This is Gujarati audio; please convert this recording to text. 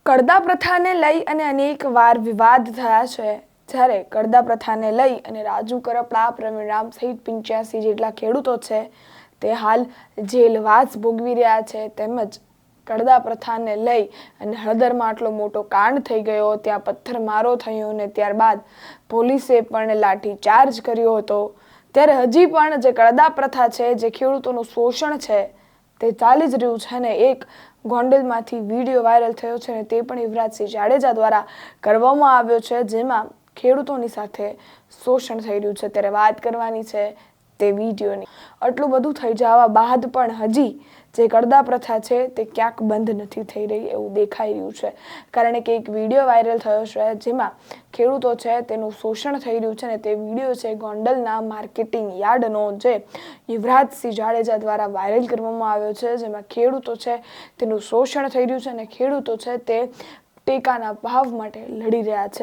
કડદા પ્રથાને લઈ અને અનેકવાર વિવાદ થયા છે। જ્યારે કડદા પ્રથાને લઈ અને રાજુ કરપડા, પ્રવીણ સહિત 85 જેટલા ખેડૂતો છે તે હાલ જેલવાસ ભોગવી રહ્યા છે। તેમજ કડદા પ્રથાને લઈ અને હળદરમાં આટલો મોટો કાંડ થઈ ગયો, ત્યાં પથ્થરમારો થયો અને ત્યારબાદ પોલીસે પણ લાઠીચાર્જ કર્યો હતો। ત્યારે હજી પણ જે કડદા પ્રથા છે, જે ખેડૂતોનું શોષણ છે તે ચાલી જ રહ્યું છે અને એક ગોંડલમાંથી વિડીયો વાયરલ થયો છે અને તે પણ યુવરાજસિંહ જાડેજા દ્વારા કરવામાં આવ્યો છે, જેમાં ખેડૂતોની સાથે શોષણ થઈ રહ્યું છે। ત્યારે વાત કરવાની છે તે વિડીયોની। આટલું બધું થઈ જવા બાદ પણ હજી જે કડદા પ્રથા છે તે ક્યાંક બંધ નથી થઈ રહી એવું દેખાઈ રહ્યું છે, કારણ કે એક વિડીયો વાયરલ થયો છે જેમાં ખેડૂતો છે તેનું શોષણ થઈ રહ્યું છે અને તે વિડીયો છે ગોંડલના માર્કેટિંગ યાર્ડનો, જે યુવરાજસિંહ જાડેજા દ્વારા વાયરલ કરવામાં આવ્યો છે, જેમાં ખેડૂતો છે તેનું શોષણ થઈ રહ્યું છે અને ખેડૂતો છે તે ટેકાના ભાવ માટે લડી રહ્યા છે।